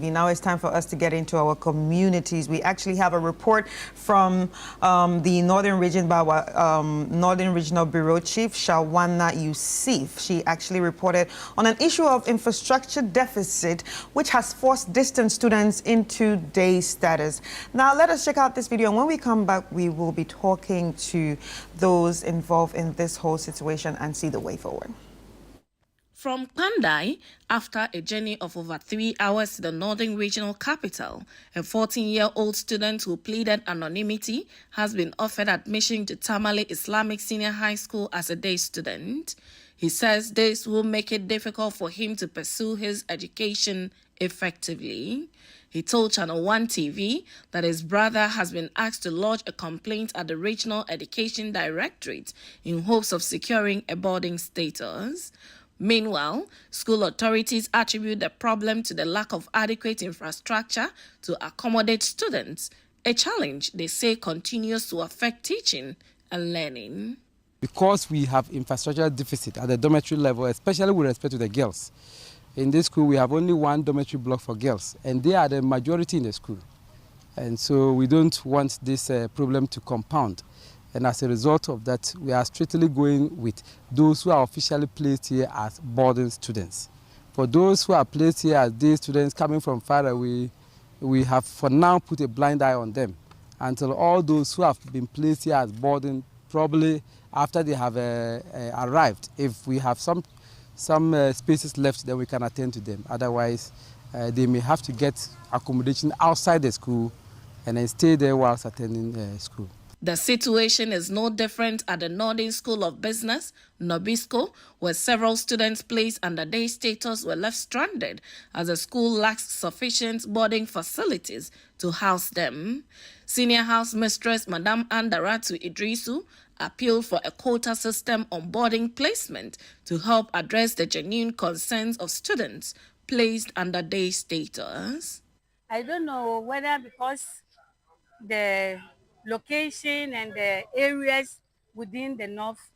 Now it's time for us to get into our communities. We actually have a report from the Northern Region by our Northern Regional Bureau Chief, Shawana Yusuf. She actually reported on an issue of infrastructure deficit, which has forced distant students into day status. Now, let us check out this video. And when we come back, we will be talking to those involved in this whole situation and see the way forward. From Pandai, after a journey of over 3 hours to the Northern Regional capital, a 14-year-old student who pleaded anonymity has been offered admission to Tamale Islamic Senior High School as a day student. He says this will make it difficult for him to pursue his education effectively. He told ChannelOne TV that his brother has been asked to lodge a complaint at the Regional Education Directorate in hopes of securing a boarding status. Meanwhile, school authorities attribute the problem to the lack of adequate infrastructure to accommodate students, a challenge they say continues to affect teaching and learning. Because we have infrastructure deficit at the dormitory level, especially with respect to the girls. In this school, we have only one dormitory block for girls, and they are the majority in the school. And so we don't want this problem to compound. And as a result of that, we are strictly going with those who are officially placed here as boarding students. For those who are placed here as day students coming from far away, we have for now put a blind eye on them until all those who have been placed here as boarding, probably after they have arrived, if we have some spaces left, then we can attend to them. Otherwise, they may have to get accommodation outside the school and then stay there whilst attending school. The situation is no different at the Northern School of Business, Nobisco, where several students placed under day status were left stranded as the school lacks sufficient boarding facilities to house them. Senior House Mistress Madam Andaratu Idrisu appealed for a quota system on boarding placement to help address the genuine concerns of students placed under day status. I don't know whether because the location and the areas within the north,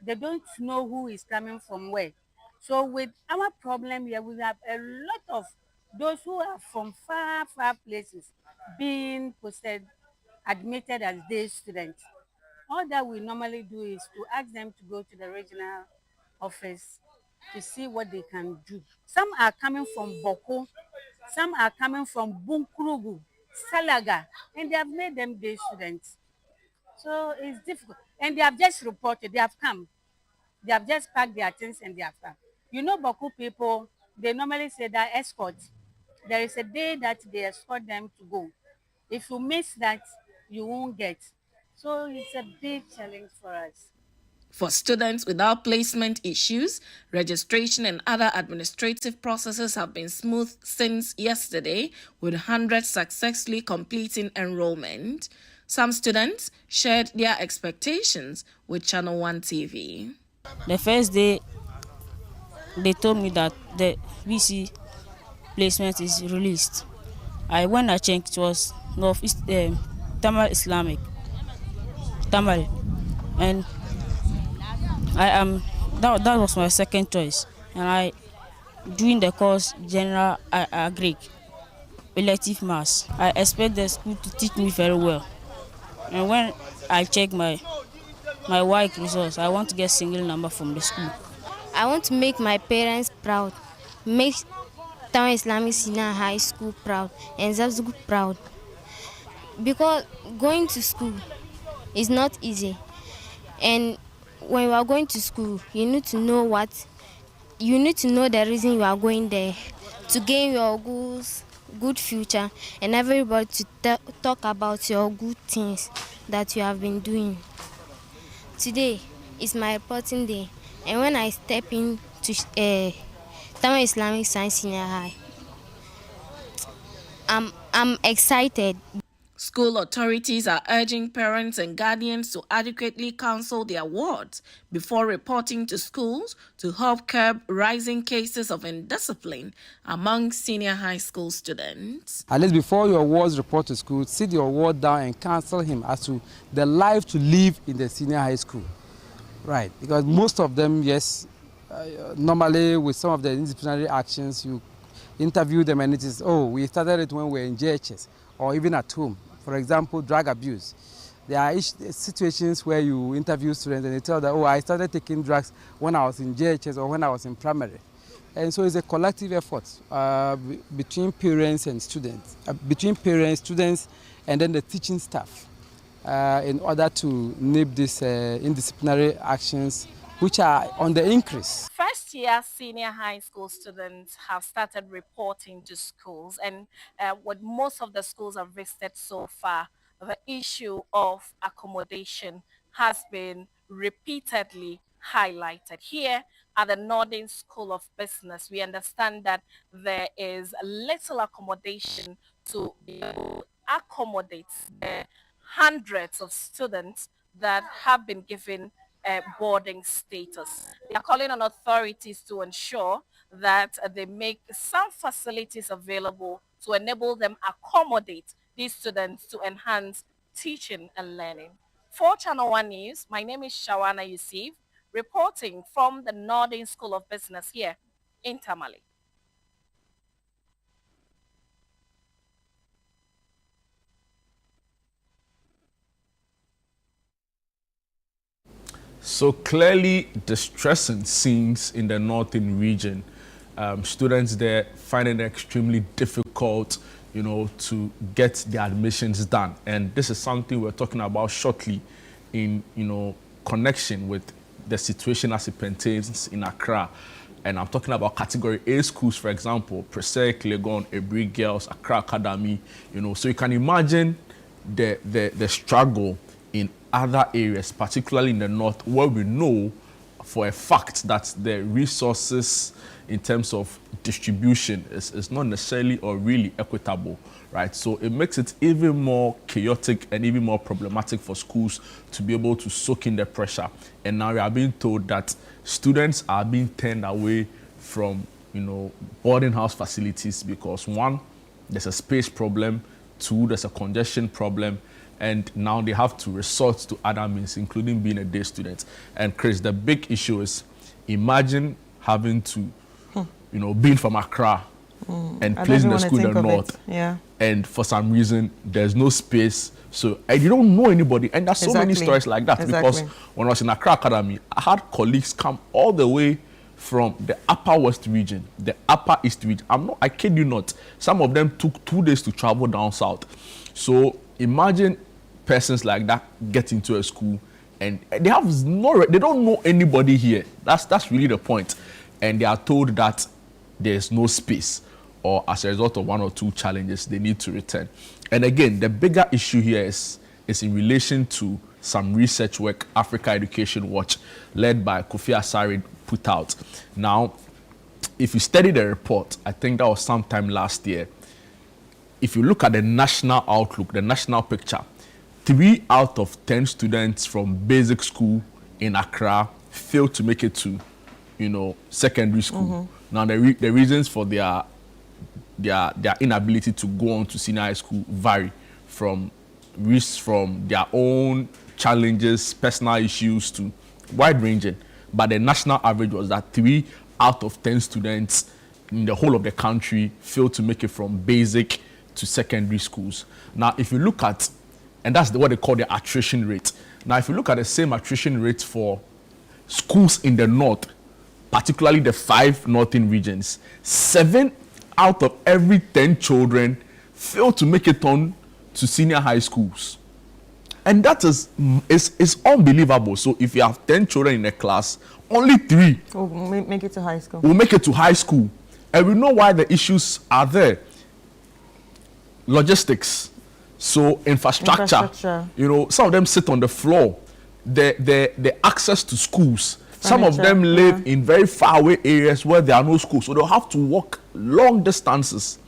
they don't know who is coming from where. So with our problem here, we have a lot of those who are from far places being posted, admitted as day students. All that we normally do is to ask them to go to the regional office to see what they can do. Some are coming from Boko, some are coming from Bunkrugu, Salaga, and they have made them day students. So it's difficult. And they have just reported, they have come. They have just packed their things and they have come. You know, Baku people, they normally say that escort. There is a day that they escort them to go. If you miss that, you won't get. So it's a big challenge for us. For students without placement issues, registration and other administrative processes have been smooth since yesterday, with hundreds successfully completing enrollment. Some students shared their expectations with ChannelOne TV. The first day, they told me that the VC placement is released. When I checked, it was Northeast Tamale Islamic, Tamale, and that was my second choice, and during the course general Greek elective maths. I expect the school to teach me very well, and when I check my WAEC results, I want to get single number from the school. I want to make my parents proud, make Tamale Islamic Senior High School proud, and Zabzug proud, because going to school is not easy, and when you are going to school, you need to know the reason you are going there, to gain your good future, and everybody to talk about your good things that you have been doing. Today is my reporting day, and when I step into Tamale Islamic Science Senior High, I'm excited. School authorities are urging parents and guardians to adequately counsel their wards before reporting to schools to help curb rising cases of indiscipline among senior high school students. At least before your wards report to school, sit your ward down and counsel him as to the life to live in the senior high school. Right, because most of them, yes, normally with some of the disciplinary actions, interview them and it is, oh, we started it when we were in JHS or even at home. For example, drug abuse. There are situations where you interview students and they tell that, oh, I started taking drugs when I was in JHS or when I was in primary. And so it's a collective effort between parents and students, between parents, students, and then the teaching staff in order to nip these indisciplinary actions which are on the increase. First year senior high school students have started reporting to schools, and what most of the schools have visited so far, the issue of accommodation has been repeatedly highlighted. Here at the Northern School of Business, we understand that there is little accommodation to be able to accommodate the hundreds of students that have been given boarding status. They are calling on authorities to ensure that they make some facilities available to enable them accommodate these students to enhance teaching and learning. For Channel One News, my name is Shawana Yusuf, reporting from the Northern School of Business here in Tamale. So clearly distressing scenes in the northern region. Students there finding it extremely difficult, to get their admissions done. And this is something we're talking about shortly in, connection with the situation as it pertains in Accra. And I'm talking about category A schools, for example, Presec, Legon, Ebri Girls, Accra Academy, so you can imagine the struggle in other areas, particularly in the north, where we know for a fact that the resources in terms of distribution is not necessarily or really equitable, right? So it makes it even more chaotic and even more problematic for schools to be able to soak in the pressure. And now we are being told that students are being turned away from, boarding house facilities because one, there's a space problem, two, there's a congestion problem, and now they have to resort to other means, including being a day student. And Chris, the big issue is, imagine having to, being from Accra and placed in a school in the north. Yeah. And for some reason, there's no space. So, and you don't know anybody. And there's so many stories like that. Because when I was in Accra Academy, I had colleagues come all the way from the upper west region, the upper east region. I kid you not. Some of them took 2 days to travel down south. So imagine persons like that get into a school and they don't know anybody here. That's really the point. And they are told that there's no space, or as a result of 1 or 2 challenges, they need to return. And again, the bigger issue here is in relation to some research work Africa Education Watch, led by Kofi Asare, put out. Now, if you study the report, I think that was sometime last year, if you look at the national outlook, the national picture, 3 out of 10 students from basic school in Accra failed to make it to, secondary school. Now, the reasons for their inability to go on to senior high school vary from their own challenges, personal issues, to wide-ranging. But the national average was that 3 out of 10 students in the whole of the country failed to make it from basic to secondary schools. Now, if you look at, and that's what they call the attrition rate. Now, if you look at the same attrition rate for schools in the north, particularly the 5 northern regions, 7 out of every 10 children fail to make it on to senior high schools. And that is unbelievable. So if you have 10 children in a class, only 3 will make it to high school. Will make it to high school. And we know why the issues are there. Logistics. So infrastructure. Some of them sit on the floor. The access to schools. Some of them live in very far away areas where there are no schools. So they'll have to walk long distances,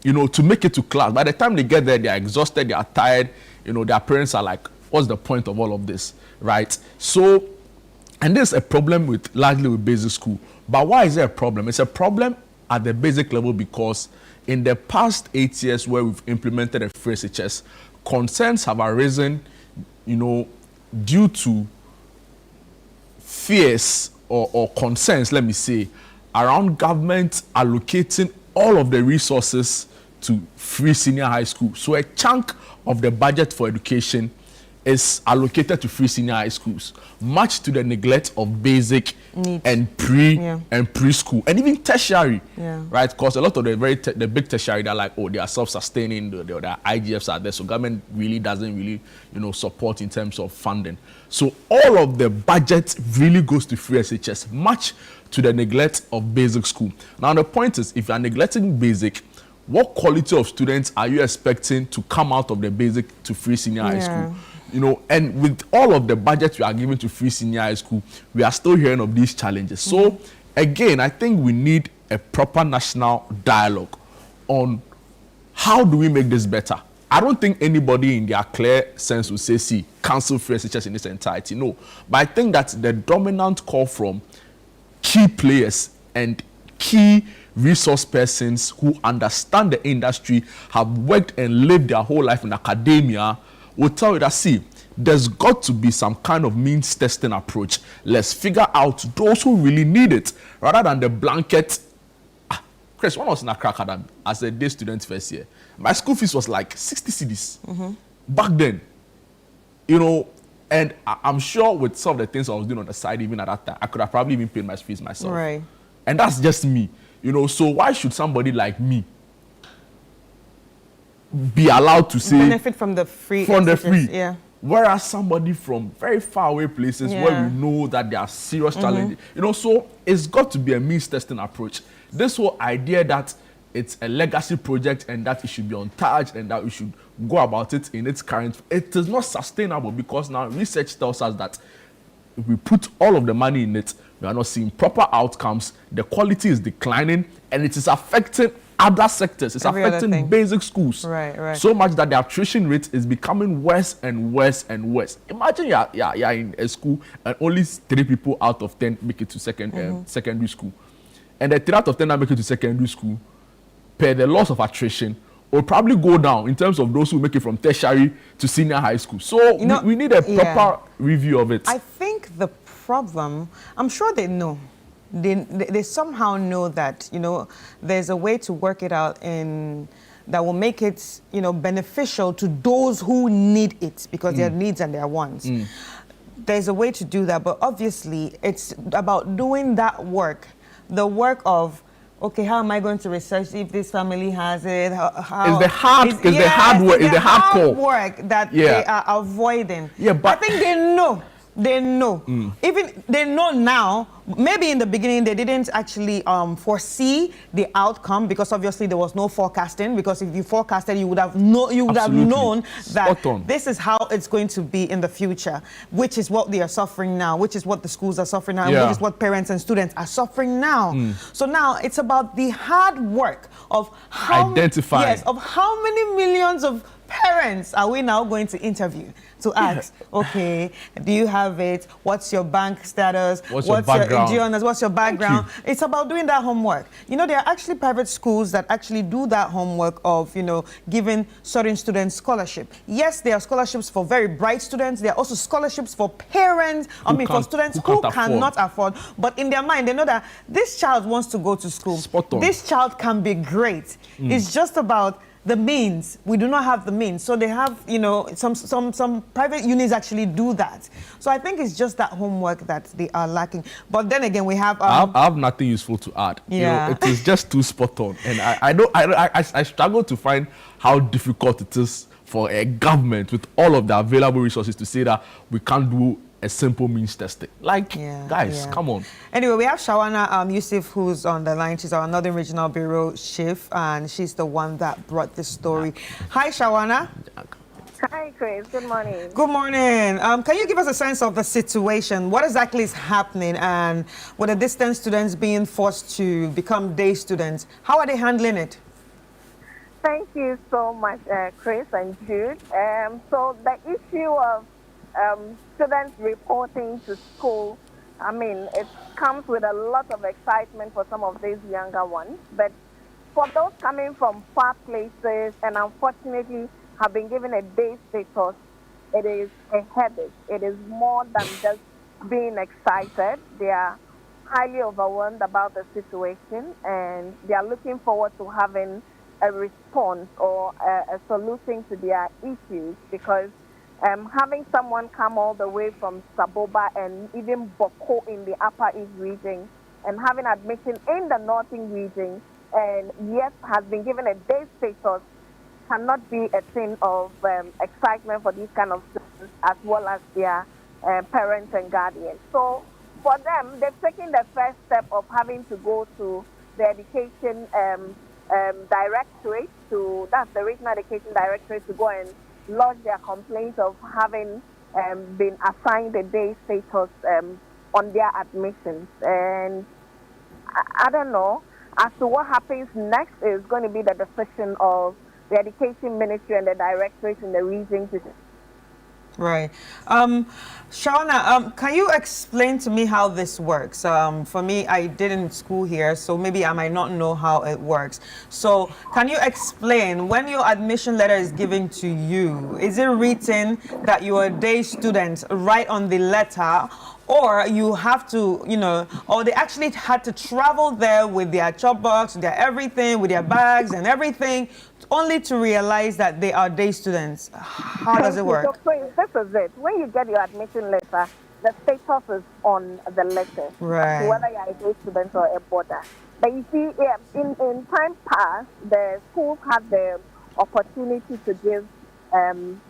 to make it to class. By the time they get there, they are exhausted, they are tired. Their parents are like, what's the point of all of this, right? So, and there's a problem largely with basic school. But why is there a problem? It's a problem at the basic level because in the past 8 years where we've implemented a free SHS, concerns have arisen, due to fears or concerns, let me say, around government allocating all of the resources to free senior high school. So a chunk of the budget for education is allocated to free senior high schools, much to the neglect of basic Needs. and preschool and even tertiary, right? Because a lot of the big tertiary, they're like, oh, they are self-sustaining, their IGFs are there, so government really doesn't really, support in terms of funding. So all of the budget really goes to free SHS, much to the neglect of basic school. Now the point is, if you are neglecting basic, what quality of students are you expecting to come out of the basic to free senior high school? And with all of the budget we are giving to free senior high school, we are still hearing of these challenges. So again, I think we need a proper national dialogue on how do we make this better. I don't think anybody in their clear sense will say, see, cancel free SHS in its entirety. No. But I think that the dominant call from key players and key resource persons who understand the industry, have worked and lived their whole life in academia, will tell you that, see, there's got to be some kind of means testing approach. Let's figure out those who really need it, rather than the blanket. Chris, when I was in Accra Academy as a day student first year, my school fees was like 60 cedis back then. And I'm sure with some of the things I was doing on the side, even at that time, I could have probably even paid my fees myself. Right. And that's just me. So why should somebody like me be allowed to say benefit from the free SHS, yeah. Whereas somebody from very far away places where we know that there are serious challenges, so it's got to be a means testing approach. This whole idea that it's a legacy project and that it should be untouched and that we should go about it in its current, it is not sustainable, because now research tells us that if we put all of the money in it, we are not seeing proper outcomes, the quality is declining, and it is affecting other sectors. It's affecting basic schools. Right. So much that the attrition rate is becoming worse and worse and worse. Imagine you're in a school and only 3 people out of 10 make it to secondary school. And the 3 out of 10 that make it to secondary school, per the loss of attrition, will probably go down in terms of those who make it from tertiary to senior high school. So we need a proper review of it. I think the problem, I'm sure they know. They somehow know that, there's a way to work it out that will make it, beneficial to those who need it, because their needs and their wants. There's a way to do that, but obviously it's about doing that work, the work of, okay, how am I going to research if this family has it? It's the hard work, it's the hard work that they are avoiding. Yeah, but I think they know. They know. Even they know now. Maybe in the beginning they didn't actually foresee the outcome, because obviously there was no forecasting. Because if you forecasted, you would have known that this is how it's going to be in the future, which is what they are suffering now, which is what the schools are suffering now, which is what parents and students are suffering now. So now it's about the hard work of identifying of how many millions of parents are we now going to interview to ask, okay, do you have it? What's your bank status? What's your background? What's your background? It's about doing that homework. There are actually private schools that actually do that homework of, giving certain students scholarship. Yes, there are scholarships for very bright students. There are also scholarships for parents, for students who cannot afford. But in their mind, they know that this child wants to go to school. This child can be great. It's just about the means. We do not have the means. So they have, some private unis actually do that. So I think it's just that homework that they are lacking. But then again, we have... I have nothing useful to add. Yeah. It is just too spot on. And I struggle to find how difficult it is for a government with all of the available resources to say that we can't do a simple means testing. Guys, come on. Anyway, we have Shawana Yusuf, who's on the line. She's our Northern Regional Bureau Chief, and she's the one that brought this story. Hi, Shawana. Hi, Chris. Good morning. Good morning. Can you give us a sense of the situation? What exactly is happening? And with the distance students being forced to become day students, how are they handling it? Thank you so much, Chris and Jude. So the issue of students reporting to school, it comes with a lot of excitement for some of these younger ones. But for those coming from far places and unfortunately have been given a day status, it is a headache. It is more than just being excited. They are highly overwhelmed about the situation, and they are looking forward to having a response or a solution to their issues, because having someone come all the way from Saboba and even Boko in the Upper East region and having admission in the Northern region and yet has been given a day status cannot be a thing of excitement for these kind of students as well as their parents and guardians. So for them, they've taken the first step of having to go to the education directorate, that's the regional education directorate, to go and lodge their complaints of having been assigned a day status on their admissions. And I don't know. As to what happens next is going to be the decision of the Education Ministry and the directorate in the region. Right. Shauna, can you explain to me how this works? For me, I didn't school here, so maybe I might not know how it works. So can you explain, when your admission letter is given to you, is it written that you're a day student right on the letter, or you have to, or they actually had to travel there with their chop box, their everything, with their bags and everything, only to realize that they are day students? How does it work? So this is it. When you get your admission letter, the status is on the letter, Right. whether you're a day student or a boarder. But you see, in time past, the schools had the opportunity to give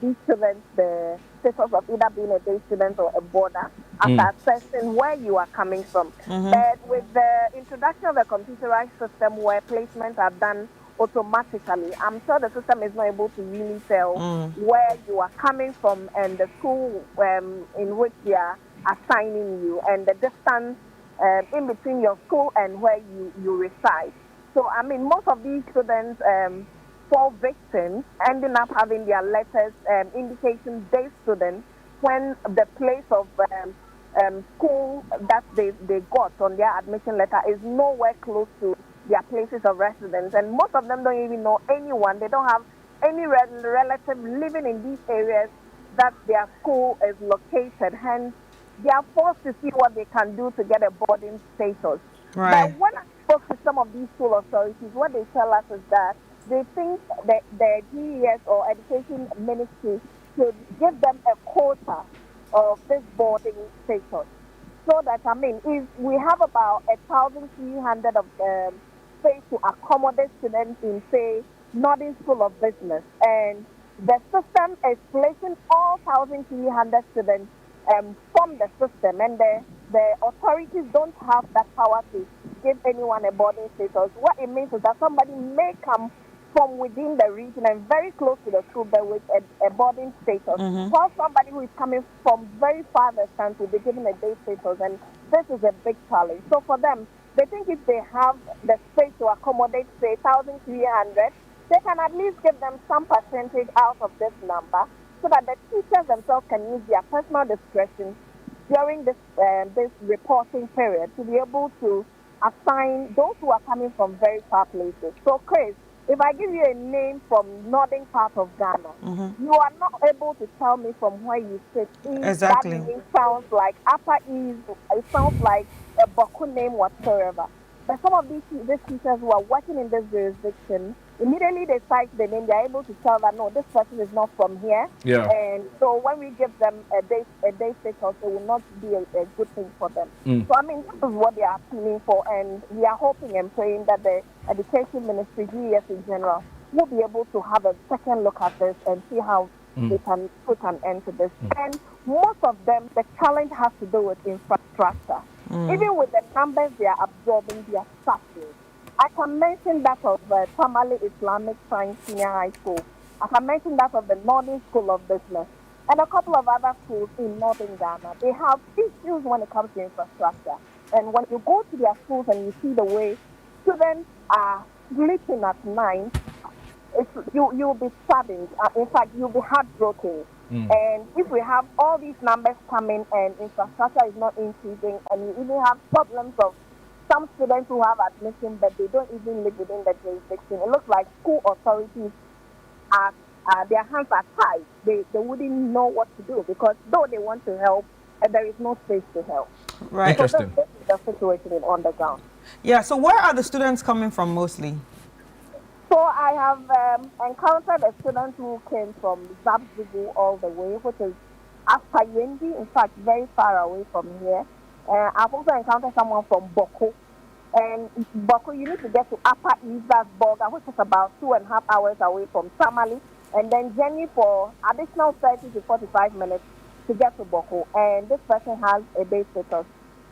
these students the status of either being a day student or a boarder after assessing where you are coming from. But with the introduction of a computerized system where placements are done automatically, I'm sure the system is not able to really tell where you are coming from and the school in which they are assigning you and the distance in between your school and where you reside. So, I mean, most of these students fall victims, ending up having their letters indicating day students when the place of school that they got on their admission letter is nowhere close to their places of residence. And most of them don't even know anyone. They don't have any relative living in these areas that their school is located. Hence, they are forced to see what they can do to get a boarding status. Right. But when I spoke to some of these school authorities, what they tell us is that they think that the GES or Education Ministry should give them a quota of this boarding status. So that, I mean, if we have about 1,300 of space to accommodate students in, say, Northern School of Business, and the system is placing all 1,300 students from the system, and the authorities don't have that power to give anyone a boarding status. What it means is that somebody may come from within the region and very close to the school, but with a boarding status. While somebody who is coming from very far distance will be given a day status, and this is a big challenge. So for them, they think if they have the space to accommodate, say, 1,300, they can at least give them some percentage out of this number so that the teachers themselves can use their personal discretion during this reporting period to be able to assign those who are coming from very far places. So, Chris, if I give you a name from northern part of Ghana, you are not able to tell me from where you sit. Exactly. That name sounds like Upper East, it sounds like a Boku name whatsoever. But some of these teachers who are working in this jurisdiction, immediately they cite the name, they're able to tell that, no, this person is not from here. Yeah. And so when we give them a day status, it will not be a good thing for them. So, I mean, this is what they are appealing for, and we are hoping and praying that the Education Ministry, GES in general, will be able to have a second look at this and see how they can put an end to this. And most of them, the challenge has to do with infrastructure. Even with the numbers they are absorbing, they are suffering. I can mention that of Tamale Islamic Science Senior High School. I can mention that of the Northern School of Business and a couple of other schools in Northern Ghana. They have issues when it comes to infrastructure. And when you go to their schools and you see the way students are sleeping at night, you'll be saddened. In fact, you'll be heartbroken. And if we have all these numbers coming and infrastructure is not increasing, and you even have problems of some students who have admission, but they don't even live within the jurisdiction, it looks like school authorities their hands are tied. They wouldn't know what to do, because though they want to help, there is no space to help. Right. Interesting. So the situation is on the ground. Yeah, so where are the students coming from mostly? So I have encountered a student who came from Zabzugu all the way, which is after Yendi, in fact, very far away from here. I've also encountered someone from Boko. And Boko, you need to get to Upper Isasburg, which is about 2.5 hours away from Tamale, and then journey for additional 30 to 45 minutes to get to Boko. And this person has a day status,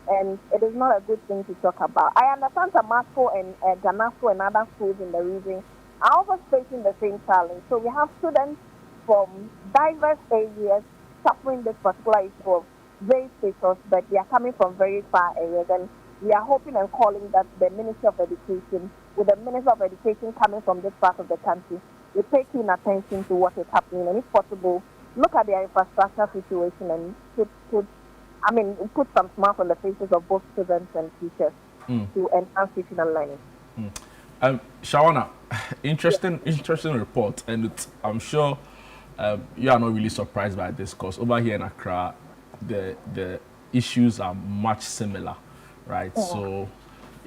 and it is not a good thing to talk about. I understand Tamasco and Ganasco and other schools in the region are also facing the same challenge. So we have students from diverse areas suffering this particular issue of day status, but they are coming from very far areas. And we are hoping and calling that the Ministry of Education, with the Minister of Education coming from this part of the country, will take in attention to what is happening, and if possible, look at their infrastructure situation and put some smiles on the faces of both students and teachers to enhance teaching and learning. Shawana, interesting report, and I'm sure you are not really surprised by this, because over here in Accra, the issues are much similar, right? Yeah. So,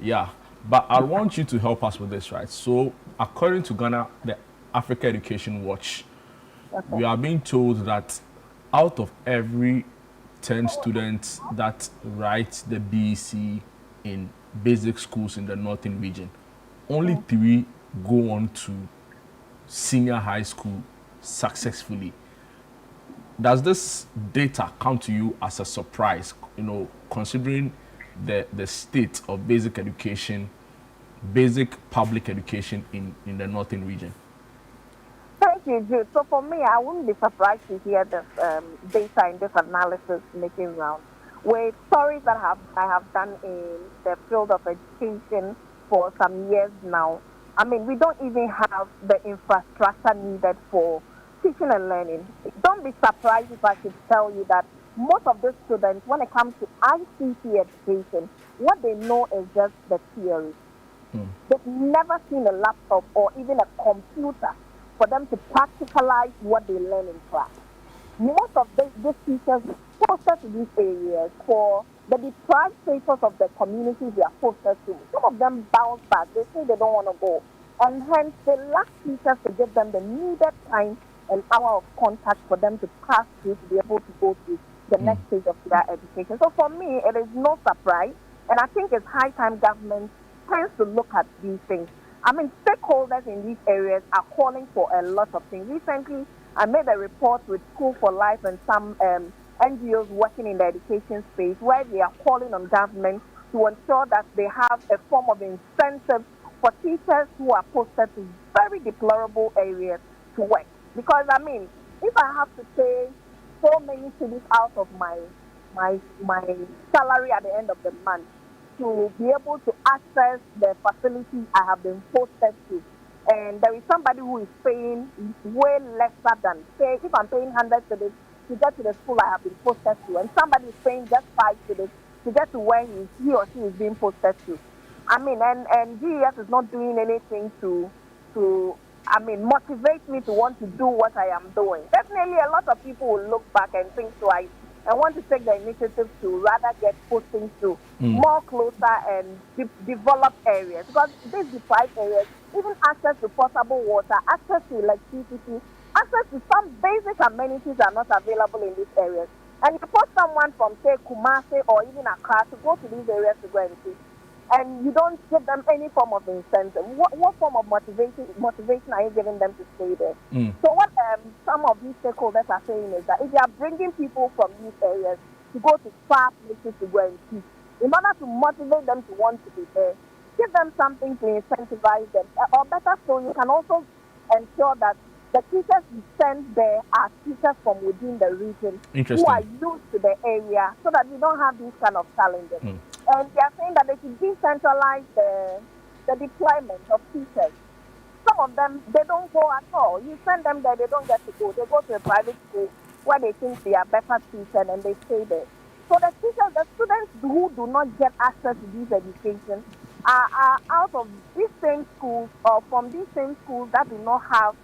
yeah, but I want you to help us with this, right? So, according to Ghana, the Africa Education Watch, we are being told that out of every 10 students that write the BEC in basic schools in the northern region, only 3 go on to senior high school successfully. Does this data come to you as a surprise, considering the state of basic education, basic public education in the northern region? Thank you, Jude. So for me, I wouldn't be surprised to hear this data in this analysis making round. With stories that I have done in the field of education for some years now, I mean, we don't even have the infrastructure needed for teaching and learning. Don't be surprised if I should tell you that most of the students, when it comes to ICT education, what they know is just the theory. They've never seen a laptop or even a computer for them to practicalize what they learn in class. Most of these teachers posted to these areas for the deprived status of the communities they are posted to. Some of them bounce back. They say they don't want to go. And hence, they lack teachers to give them the needed time and hour of contact for them to pass through to be able to go to the next stage of their education. So for me, it is no surprise. And I think it's high time government tends to look at these things. I mean, stakeholders in these areas are calling for a lot of things. Recently, I made a report with School for Life and some NGOs working in the education space where they are calling on government to ensure that they have a form of incentive for teachers who are posted to very deplorable areas to work. Because, I mean, if I have to pay so many cities out of my salary at the end of the month to be able to access the facilities I have been posted to, and there is somebody who is paying way lesser than, say, if I'm paying 100 cedis to get to the school I have been posted to, and somebody is paying just 5 cedis to get to where he or she is being posted to. I mean, and GES is not doing anything to motivate me to want to do what I am doing. Definitely, a lot of people will look back and think twice and want to take the initiative to rather get postings to more closer and developed areas. Because these deprived areas, even access to potable water, access to electricity, access to some basic amenities are not available in these areas. And you put someone from, say, Kumasi or even Accra to go to these areas to go and teach, and you don't give them any form of incentive. What form of motivation are you giving them to stay there? So what some of these stakeholders are saying is that if you are bringing people from these areas to go to far places to go and teach, in order to motivate them to want to be there, give them something to incentivize them. Or better still, you can also ensure that the teachers you send there are teachers from within the region who are used to the area, so that we don't have these kind of challenges. And they are saying that they should decentralize the deployment of teachers. Some of them, they don't go at all. You send them there, they don't get to go. They go to a private school where they think they are better teachers and they stay there. So the teachers, the students who do not get access to these education are out of these same schools or from these same schools that do not have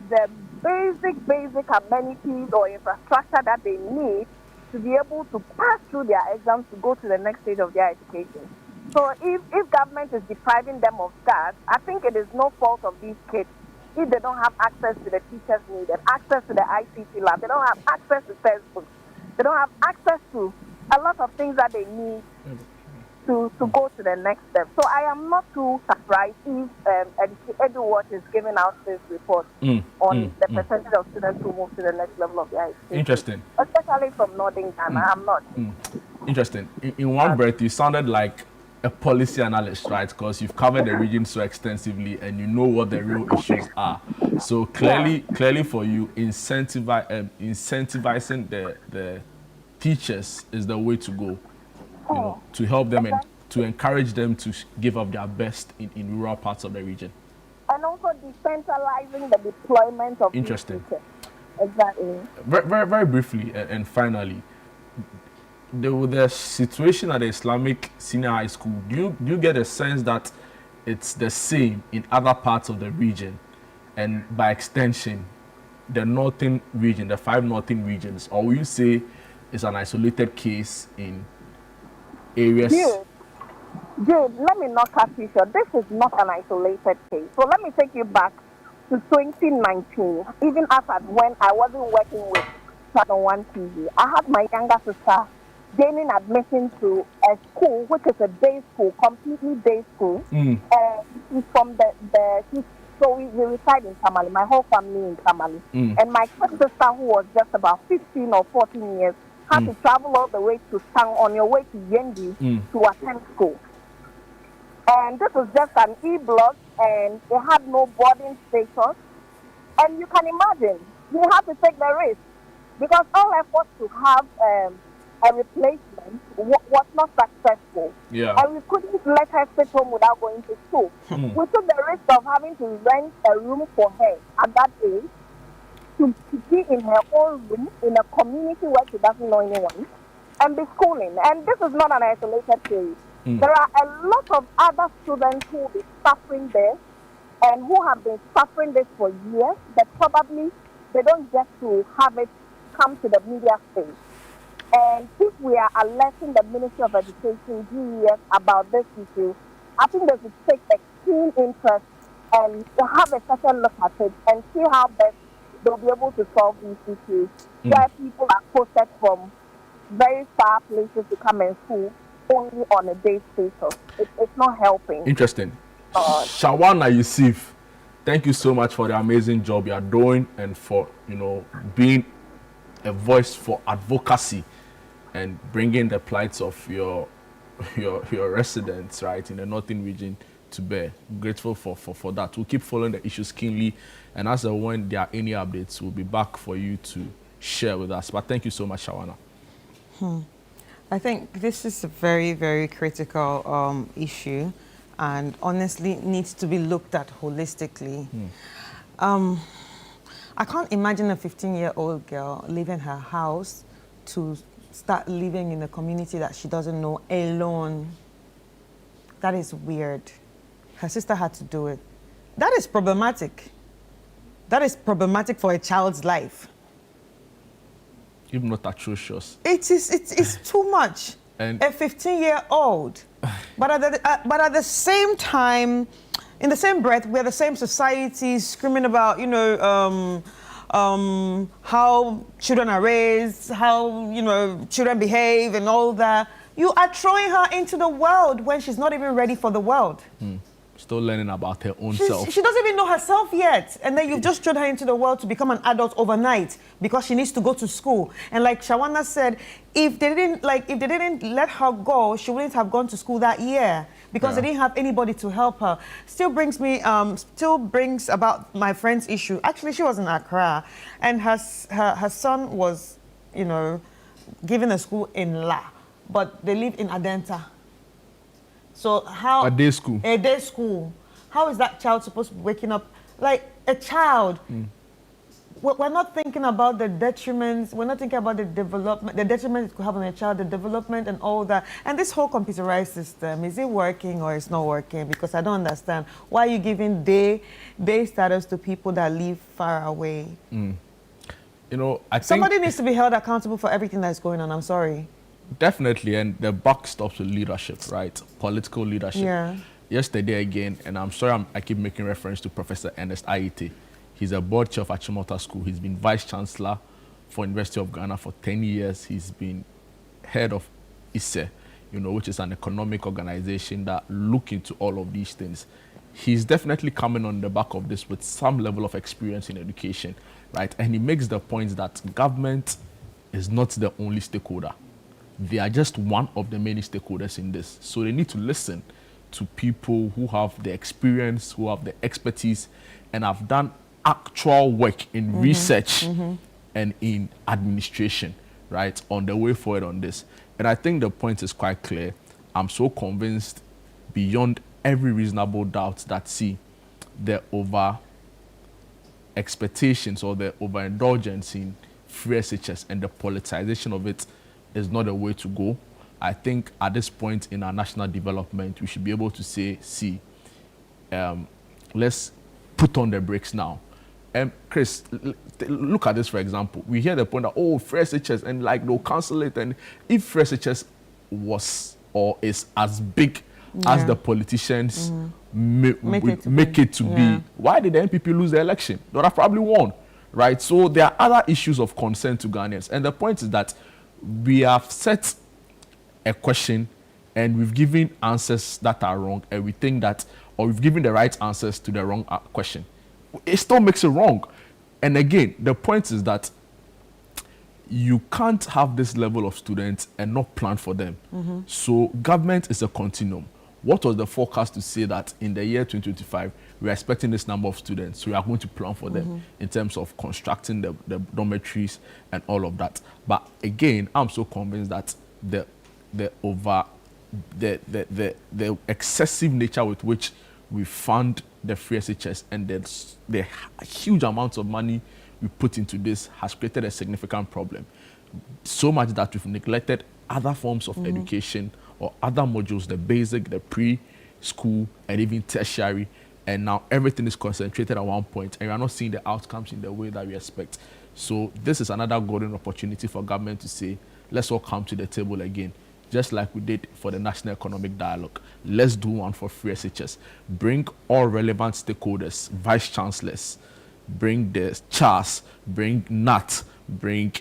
the basic amenities or infrastructure that they need to be able to pass through their exams to go to the next stage of their education. So if government is depriving them of that, I think it is no fault of these kids if they don't have access to the teachers needed, access to the ICT lab, they don't have access to textbooks, they don't have access to a lot of things that they need to go to the next step. So I am not too surprised if EduWatch is giving out this report on the percentage of students who move to the next level of their education. Interesting. Especially from Northern Ghana. I'm not. Interesting. In one breath, you sounded like a policy analyst, right? Because you've covered the region so extensively and you know what the real issues are. So clearly for you, incentivizing the teachers is the way to go. You know, to help them and to encourage them to give up their best in rural parts of the region. And also decentralizing the deployment of Interesting. Teachers. Exactly. Very, very briefly and finally, the situation at the Islamic Senior High School, do you get a sense that it's the same in other parts of the region and by extension the northern region, the 5 northern regions, or will you say it's an isolated case in areas? Jude, let me not cut you short. This is not an isolated case. So let me take you back to 2019, even as at when I wasn't working with ChannelOne TV. I had my younger sister gaining admission to a school, which is a day school, completely day school. She's from so we reside in Tamale, my whole family in Tamale. And my sister, who was just about 15 or 14 years, had to travel all the way to Sang on your way to Yendi to attend school. And this was just an E-block, and they had no boarding stations. And you can imagine, we had to take the risk because all efforts to have a replacement was not successful. Yeah. And we couldn't let her sit home without going to school. We took the risk of having to rent a room for her at that age to be in her own room in a community where she doesn't know anyone and be schooling. And this is not an isolated case. There are a lot of other students who will be suffering this and who have been suffering this for years, but probably they don't get to have it come to the media space. And if we are alerting the Ministry of Education GES about this issue, I think they should take a keen interest and have a second look at it and see how best they'll be able to solve these issues where people are posted from very far places to come and school only on a day basis. It's not helping. Interesting. Shawana Yusuf, thank you so much for the amazing job you are doing and for being a voice for advocacy and bringing the plights of your residents right in the northern region to bear. I'm grateful for that. We'll keep following the issues keenly, and as and when there are any updates, we'll be back for you to share with us. But thank you so much, Shawana. I think this is a very, very critical issue and honestly needs to be looked at holistically. I can't imagine a 15-year-old girl leaving her house to start living in a community that she doesn't know alone. That is weird. Her sister had to do it. That is problematic. That is problematic for a child's life. Even not atrocious. It's too much. And a 15-year-old. But at the same time, in the same breath, we're the same society screaming about, how children are raised, how, children behave and all that. You are throwing her into the world when she's not even ready for the world. Still learning about her own self. She doesn't even know herself yet. And then you've just thrown her into the world to become an adult overnight because she needs to go to school. And like Shawana said, if they didn't let her go, she wouldn't have gone to school that year because they didn't have anybody to help her. Still brings about my friend's issue. Actually, she was in Accra, and her son was, given a school in La, but they live in Adenta. So how... A day school. A day school. How is that child supposed to be waking up like a child? We're not thinking about the detriments. We're not thinking about the development, the detriment it could have on a child, the development and all that. And this whole computerized system, is it working or it's not working? Because I don't understand. Why are you giving day status to people that live far away? I think Somebody needs to be held accountable for everything that's going on. I'm sorry. definitely, and the buck stops with leadership, right? Political leadership. Yeah. Yesterday again, and I'm sorry I keep making reference to Professor Ernest Aite. He's a board chair of Achimota School. He's been vice chancellor for University of Ghana for 10 years. He's been head of ISE, which is an economic organization that look into all of these things. He's definitely coming on the back of this with some level of experience in education, right? And he makes the point that government is not the only stakeholder. They are just one of the many stakeholders in this. So they need to listen to people who have the experience, who have the expertise, and have done actual work in research and in administration, right, on the way forward on this. And I think the point is quite clear. I'm so convinced beyond every reasonable doubt that, see, the over expectations or the overindulgence in free SHS and the politicization of it is not the way to go. I think at this point in our national development, we should be able to say, see, let's put on the brakes now. Chris, look at this, for example. We hear the point that, oh, free SHS, and like they'll cancel it. And if free SHS was or is as big as the politicians make it to be, why did the NPP lose the election? They would have probably won, right? So there are other issues of concern to Ghanaians. And the point is that we have set a question and we've given answers that are wrong, and we think that, or we've given the right answers to the wrong question. It still makes it wrong. And again, the point is that you can't have this level of students and not plan for them. So government is a continuum. What was the forecast to say that in the year 2025, we are expecting this number of students, so we are going to plan for them in terms of constructing the dormitories and all of that. But again, I'm so convinced that the excessive nature with which we fund the free SHS and the huge amounts of money we put into this has created a significant problem. So much that we've neglected other forms of education or other modules, the basic, the preschool, and even tertiary. And now everything is concentrated at one point, and we are not seeing the outcomes in the way that we expect. So this is another golden opportunity for government to say, let's all come to the table again, just like we did for the National Economic Dialogue. Let's do one for free SHS. Bring all relevant stakeholders, vice chancellors, bring the CHAS, bring NAT, bring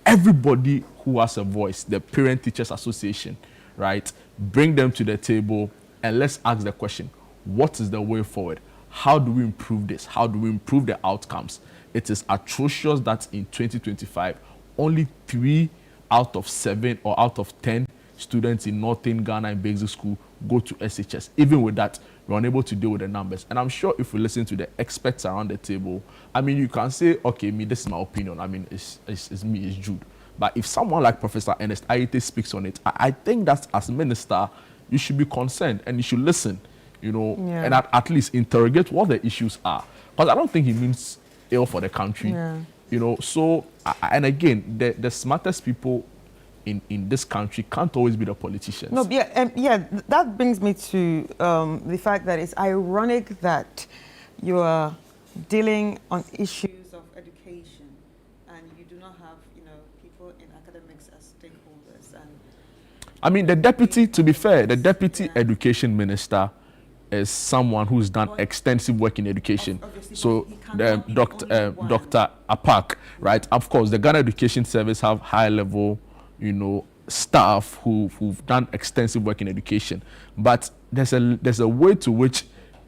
everybody who has a voice, the Parent Teachers Association, right? Bring them to the table and let's ask the question, what is the way forward? How do we improve this? How do we improve the outcomes? It is atrocious that in 2025, only 3 out of 7 or out of 10 students in Northern Ghana in basic school go to SHS. Even with that, we're unable to deal with the numbers. And I'm sure if we listen to the experts around the table, I mean, you can say, okay, this is my opinion. I mean, it's me, it's Jude. But if someone like Professor Ernest Aite speaks on it, I think that as minister, you should be concerned and you should listen, and at least interrogate what the issues are. Because I don't think he means ill for the country, So, and again, the smartest people in this country can't always be the politicians. No, that brings me to the fact that it's ironic that you are dealing on issues of education and you do not have, people in academics as stakeholders. And I mean, the deputy, to be fair, the deputy education minister is someone who's done extensive work in education. So Dr. Apak, right? Of course, the Ghana Education Service have high level, staff who've done extensive work in education. But there's a way to which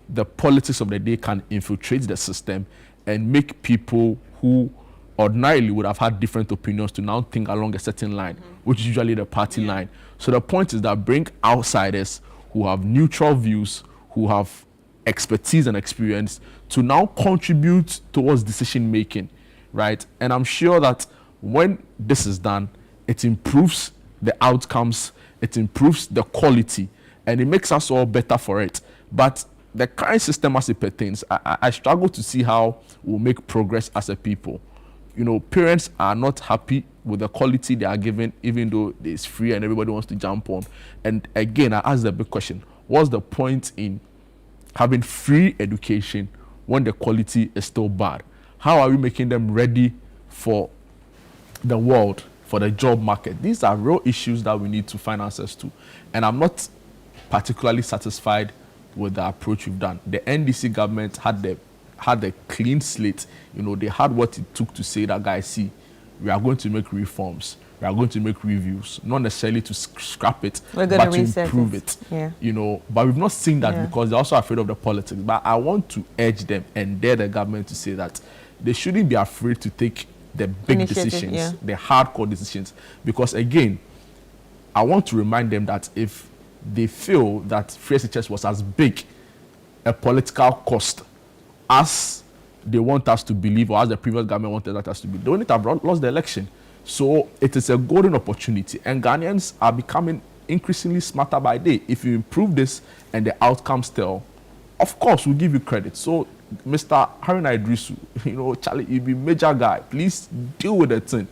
the politics of the day can infiltrate the system and make people who ordinarily would have had different opinions to now think along a certain line, which is usually the party line. So the point is that bring outsiders who have neutral views, who have expertise and experience to now contribute towards decision making, right? And I'm sure that when this is done, it improves the outcomes, it improves the quality, and it makes us all better for it. But the current system as it pertains, I struggle to see how we'll make progress as a people. Parents are not happy with the quality they are given, even though it's free and everybody wants to jump on. And again, I ask the big question, what's the point in having free education when the quality is still bad? How are we making them ready for the world, for the job market. These are real issues that we need to find answers to. And I'm not particularly satisfied with the approach we've done. The NDC government had a clean slate. You know, they had what it took to say that, guys, see, we are going to make reforms. We are going to make reviews, not necessarily to scrap it, but to improve it. Yeah. You know, but we've not seen that because they're also afraid of the politics. But I want to urge them and dare the government to say that they shouldn't be afraid to take the big decisions, the hardcore decisions. Because again, I want to remind them that if they feel that free SHS was as big a political cost as they want us to believe, or as the previous government wanted us to believe, they wouldn't have lost the election. So it is a golden opportunity, and Ghanaians are becoming increasingly smarter by day. If you improve this and the outcomes tell, of course we'll give you credit. So Mr. Haruna Idrisu, you know, Charlie, you'll be a major guy. Please deal with the thing.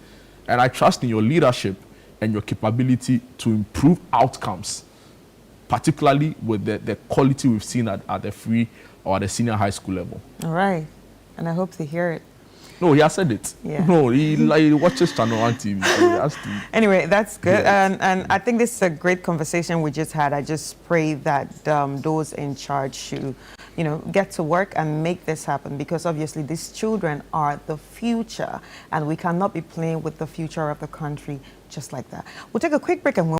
And I trust in your leadership and your capability to improve outcomes, particularly with the quality we've seen at the free or at the senior high school level. All right. And I hope to hear it. No, he has said it. Yeah. No, he watches ChannelOne TV. So he has to. Anyway, that's good. Yes. And I think this is a great conversation we just had. I just pray that those in charge should, you know, get to work and make this happen, because obviously these children are the future and we cannot be playing with the future of the country just like that. We'll take a quick break and we'll